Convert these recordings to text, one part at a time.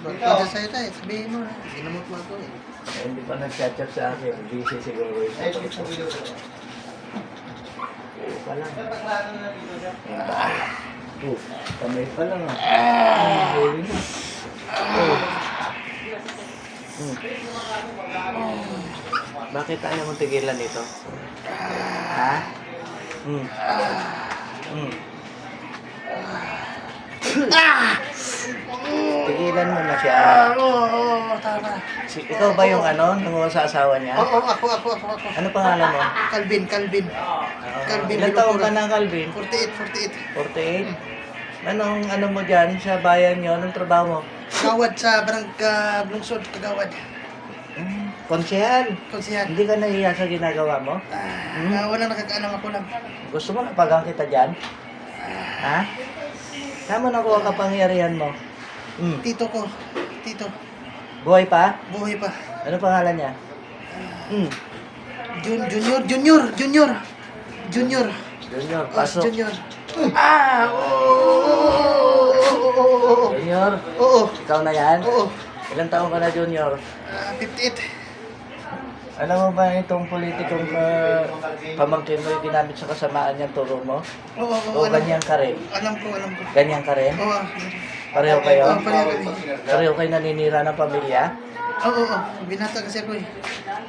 Pwede sa'yo tayo, sabihin mo. Ginamot mo ako eh. Hindi pa nag-chat sa akin. Busy siguro ito. Oo pa lang. Kamay pa lang Huli na. Bakit ayaw mong tigilan ito? Ha? Tigilan mo na siya. Oo, tama. Ikaw ba yung nanguha sa asawa niya? Oo, ako. Ano pangalan mo? Calvin. Calvin Ilan taon ka na, Calvin? 48. 48? Anong mo dyan sa bayan nyo? Anong trabaho mo? Kagawad sa Barangka Blungsod, Kagawad. Konsehal. Konsihan. Hindi ka nahiya sa ginagawa mo? Wala nakakaalam ako lang. Gusto mo napagang kita dyan? Ha? Saan mo nakuha kapangyarihan mo? Tito ko. Tito. Buhay pa? Buhay pa. Ano pangalan niya? Junior. Junior, pasok. Junior. Junior, Oo. ikaw na yan? Oo. Ilang taon ka na, Junior? 58. Alam mo ba itong politikong pamangkin mo yung ginamit sa kasamaan niya, turo mo? Oo. O ganyan ka rin? Alam ko. Ganyan ka rin? Oo. Pareho kayo? Pareho kami. Pareho kayo naninira ng pamilya? Oo. Binata kasi ako eh.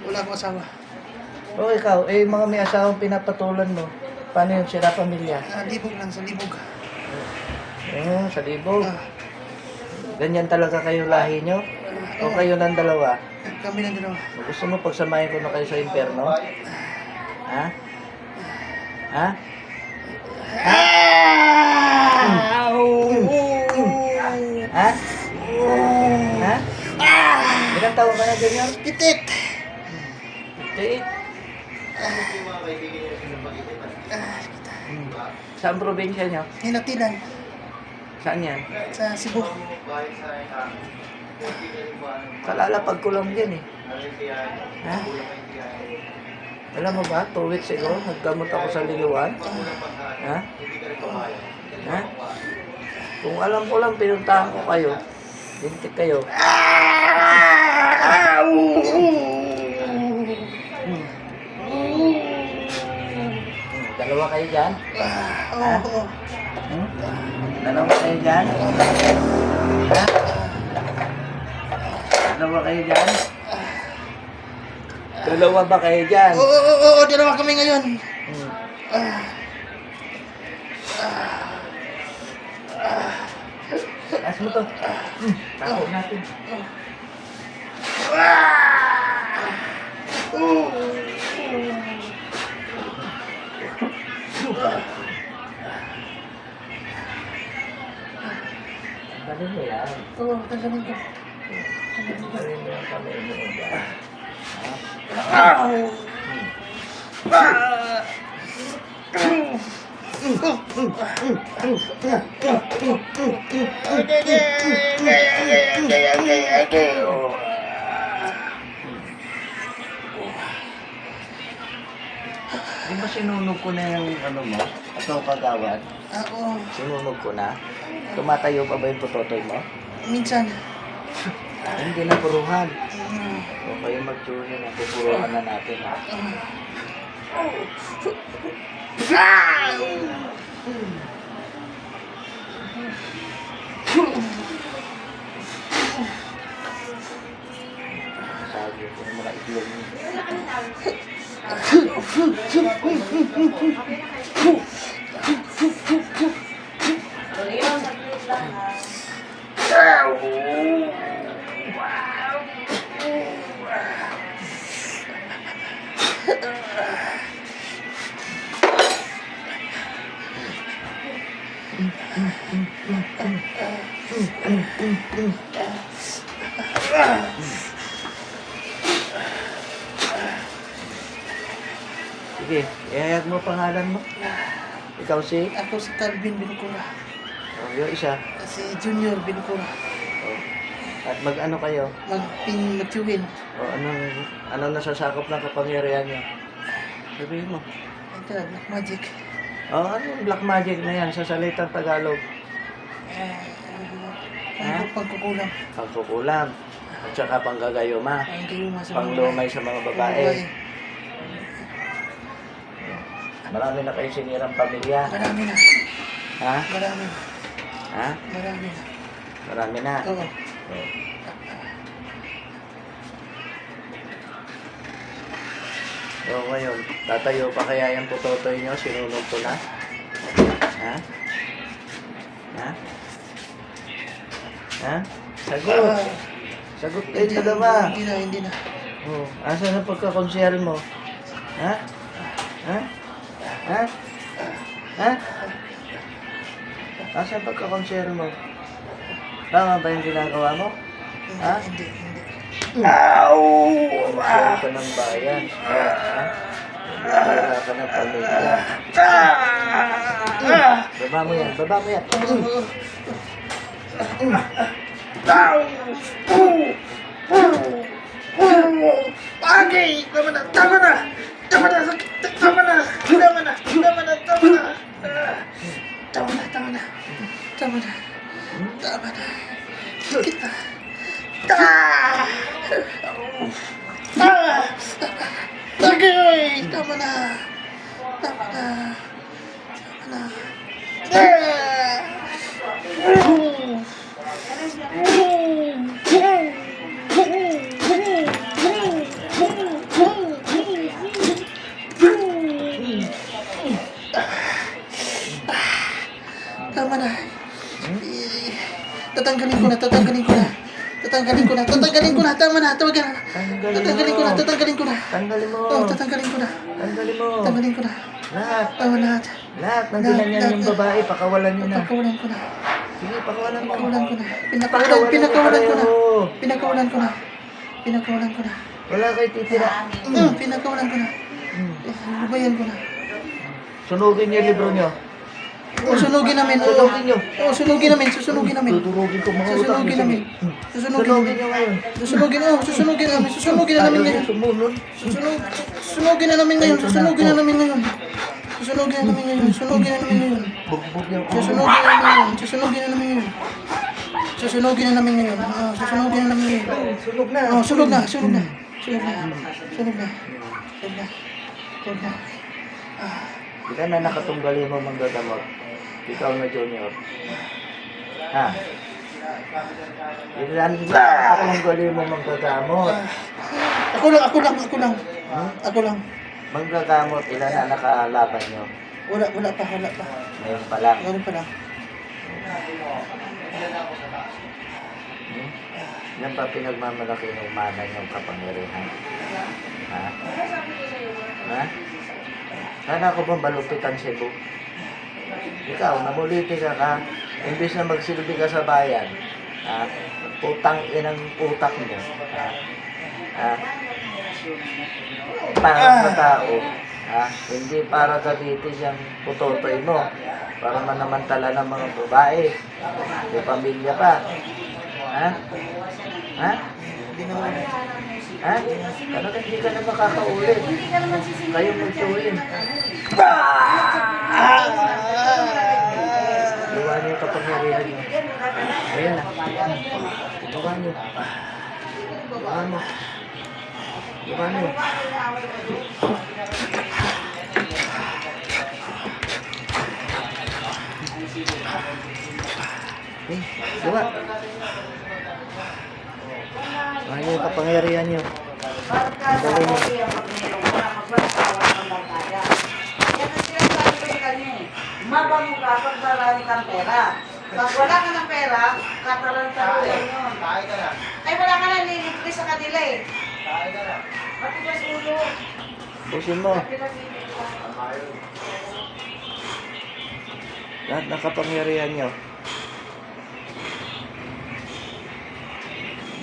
Wala akong asawa. O ikaw, mga may asawang pinapatulan mo. Paano yun sila pamilya? Libog lang, sa libog. Sa libog. Ah, Ganyan talaga kayo lahi nyo? O kayo ng dalawa? Kami lang dalawa. Gusto mo pagsamahin ko na kayo sa impyerno? Ha? Ha? Ha? Ha? Ilang taon ka na ganyan? Pitit! Okay. Saan probinsya nyo? Hinatilan. Saan yan? Sa Cebu. Kalalapag ko lang yan eh. Ha? Alam mo ba, 2 weeks ago, naggamot ako sa Liliwan. Ha? Ha? Kung alam ko lang, pinuntahan ko kayo. Lintik kayo. Dalawa kayo dyan? Oo. Dalawa kayo dyan? Ha? Dalawa kayo dyan? Dalawa ba kayo dyan? Oo. Dalawa kami ngayon. Taas mo to. Tako natin. Dali mo yan. Oo, tanggalin ko. Dali mo yung kamay mo dyan. Di ba sinunog ko na yung mo? Atong kagawad? Oo. Sinunog ko na? Tumatayo pa ba yung putotoy mo? Minsan. Hindi na puruhan. O kayo mag-tune na, pupuruhan na natin. Ha? Sabi ko yung mga itlog niyo. Sige, ihayag mo pangalan mo. Ikaw si? Ako si Calvin Binucura. Yung isa. Si Junior Binucura. At mag-ano kayo? Mag-tuwin. Anong nasasakop ng kapangyarihan niyo? Sabihin mo. Ito, Black Magic. Ano yung black magic na yan sa salitang Tagalog? Ha? Pagkukulang. Pangkukulam. At saka panggagayuma. Ang gayuma sa mga Panglumay sa mga babae. Marami na kayo sinirang pamilya. Marami na. Ha? Marami. Ha? Marami na. Marami na. Oo. So ngayon, tatayo pa kaya yung putotoy nyo? Sinunod ko na? Ha? Ha? Ha? Sagot! Sagot kayo dalawa! Hindi na, hindi na. Oh, asan ang pagkakonsyel mo? Ha? Ha? Ha? Ha? Asan ang pagkakonsyel mo? Tama ba yung ginagawa mo? Ha? Hindi, hindi. Konsyel ka ng bayan. Ha? Wala ka ng pamilya. Baba mo yan, baba mo yan. Okay, tama na, tama na. Tama na, tama na. Tama na, tama na, tama na. Tama na, tama na. Tama na. Tama na. Kita. Okay, tama na. Tama na. Tama na. Tama na. Tatanggalin ko na, tatanggalin ko na. Tatanggalin ko na, tatanggalin ko na. Tama na, tama na. Tatanggalin ko na, tatanggalin ko na. Tanggalin mo. Oh, tatanggalin ko na. Tanggalin mo. Tatanggalin ko na. Lahat. Tama lahat. Lahat ng ginanyan yung babae, pakawalan nyo na. Pagkawalan ko na. Sige, pakawalan mo. Pinakawalan ko na. Pakawalan Pinakawalan ko na. pareho. Pinakawalan ko na. Pinakawalan ko na. Wala kayo titira. Pinakawalan ko na. Lubayan ko na. Sunugin niyo yung libro nyo. O, sunugin namin. Oo. Sunugin nyo. Oo, sunugin namin. Susunugin namin. Tuturugin ko mga utak Susunugin nyo. namin. Susunugin Sunugin namin. nyo ngayon. Susunugin, oh, susunugin namin. Susunugin na namin Ayaw ngayon. nyo sumunod. Susunugin na namin ngayon. Susunugin na namin ngayon. Susunugin na namin ngayon. Susunugin na namin ngayon. Bugbog yung Susunugin na namin ngayon. Susunugin na namin ngayon. Susunugin na namin ngayon. Susunugin na namin ngayon. Sunog na. Oh, sunog na, sunog na. Sunog na. Sunog na. Sunog na. Sunog na. Ikaw na nakatunggali mo manggagamot. Ikaw na junior. Ha? Ilan na nakatunggali mo manggagamot. Ako lang, ako lang, ako lang. Ako lang. Manggagamot, ilan na nakalaban nyo? Wala pa, wala pa. Ngayon pa lang. Meron pa lang. Yan ba pinagmamalaki ng mana niyong kapangyarihan? Ha? Ha? Sana ako bang balupitan Cebu? Ikaw, namuliti ka ka, imbis na magsilbi ka sa bayan, ha? Utang inang utak mo, ha? Ha? Para sa tao, ha? Hindi para gamitin yung putotoy mo, para manamantala ng mga babae, may pamilya pa, ha? Ha? Hindi na wala. Ha? Talagang hindi ka na makakaulit. Kayo magtuwin. Gawa niyo yung kapangyarihan niyo. Ayan na. Gawa niyo. Gawa niyo. Gawa niyo. Gawa. Gawa niyo yung kapangyarihan niyo. Ang galing niyo. Mabango ka pag marami kang pera. Pag wala ka ng pera, katalan-talan yun. Ay, wala ka na nilibre sa kanila eh. Matigas ulo. Pusin mo. Lahat ng kapangyarihan niyo.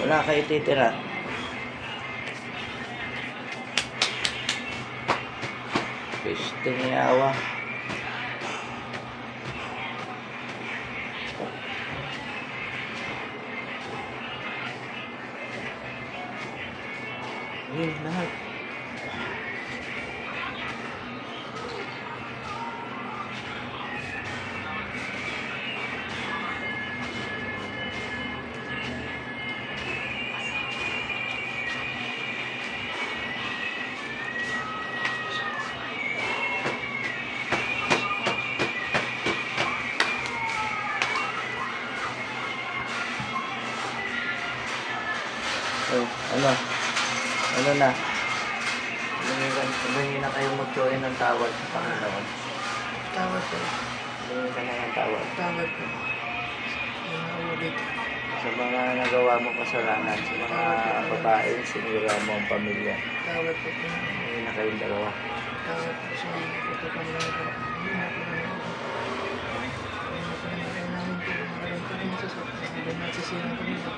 Wala kayo titira. Piste ni Awa. Lahat. Oh, ano? Ano na? Humingi na kayo mag-join ng tawad sa Panginoon. Tawad po. Humingi ka na ng tawad. Tawad po. Yung naulit. Sa mga nagawa mong kasalanan, sa mga babae, sinira mo ang pamilya. Tawad po. Humingi na kayong dalawa. Tawad po sa mga pagkakamali ko. Hindi na po namin po. Hindi na po namin po. Maraming po rin sa sobrang. Hindi na sisira po nila.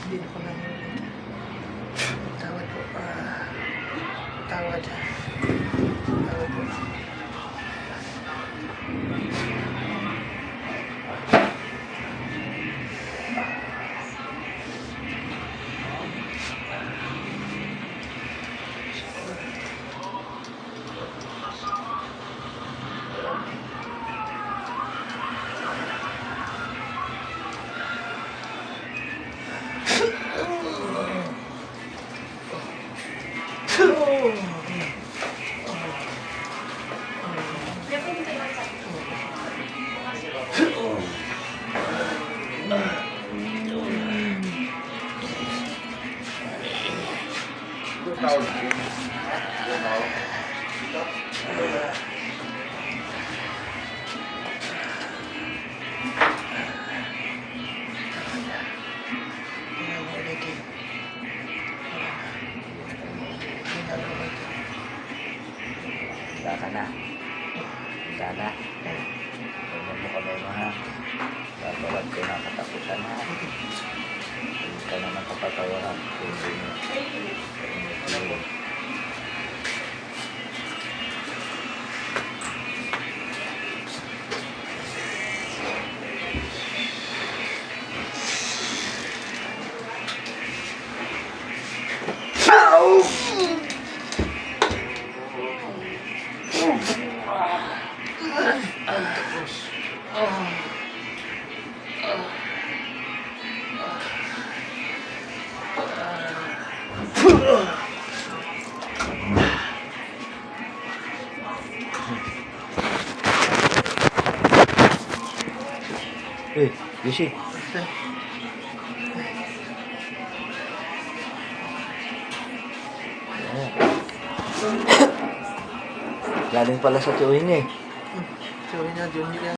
Hindi na po namin po. Tawad po. Tawad. Tawad po. Handa ka na. Handa na. Huwag mo kami mga gagawad ko na katapusan ha. Hindi ka naman kapatawaran. Hindi mo. Gishi. Galing pala sa chewing eh. Sorry na, Junior.